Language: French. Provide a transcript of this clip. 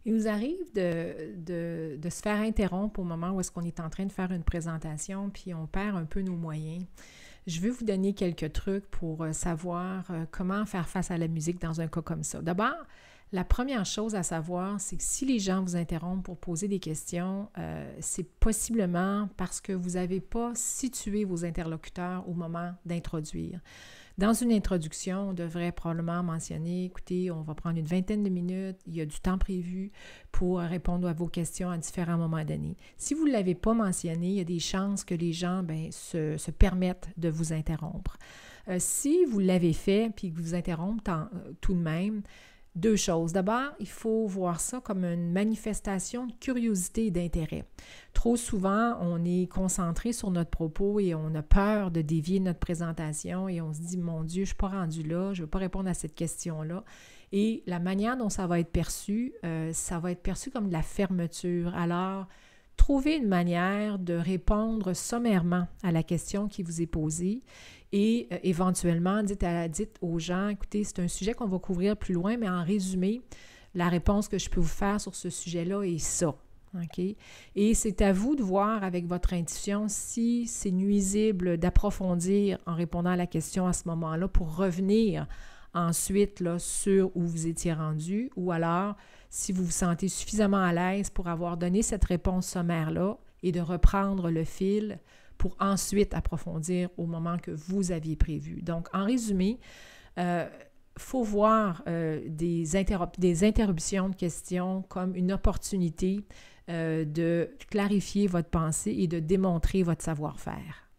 Il nous arrive de se faire interrompre au moment où est-ce qu'on est en train de faire une présentation, puis on perd un peu nos moyens. Je veux vous donner quelques trucs pour savoir comment faire face à la musique dans un cas comme ça. D'abord, la première chose à savoir, c'est que si les gens vous interrompent pour poser des questions, c'est possiblement parce que vous n'avez pas situé vos interlocuteurs au moment d'introduire. Dans une introduction, on devrait probablement mentionner, écoutez, on va prendre une vingtaine de minutes, il y a du temps prévu pour répondre à vos questions à différents moments donnés. Si vous ne l'avez pas mentionné, il y a des chances que les gens se permettent de vous interrompre. Si vous l'avez fait puis que vous interrompez tout de même, deux choses. D'abord, il faut voir ça comme une manifestation de curiosité et d'intérêt. Trop souvent, on est concentré sur notre propos et on a peur de dévier notre présentation et on se dit, mon Dieu, je ne suis pas rendu là, je ne veux pas répondre à cette question-là. Et la manière dont ça va être perçu comme de la fermeture. Alors, trouvez une manière de répondre sommairement à la question qui vous est posée et éventuellement, dites aux gens, écoutez, c'est un sujet qu'on va couvrir plus loin, mais en résumé, la réponse que je peux vous faire sur ce sujet-là est ça. Okay? Et c'est à vous de voir avec votre intuition si c'est nuisible d'approfondir en répondant à la question à ce moment-là pour revenir ensuite là, sur où vous étiez rendu, ou alors si vous vous sentez suffisamment à l'aise pour avoir donné cette réponse sommaire-là et de reprendre le fil pour ensuite approfondir au moment que vous aviez prévu. Donc, en résumé, faut voir des interruptions de questions comme une opportunité de clarifier votre pensée et de démontrer votre savoir-faire.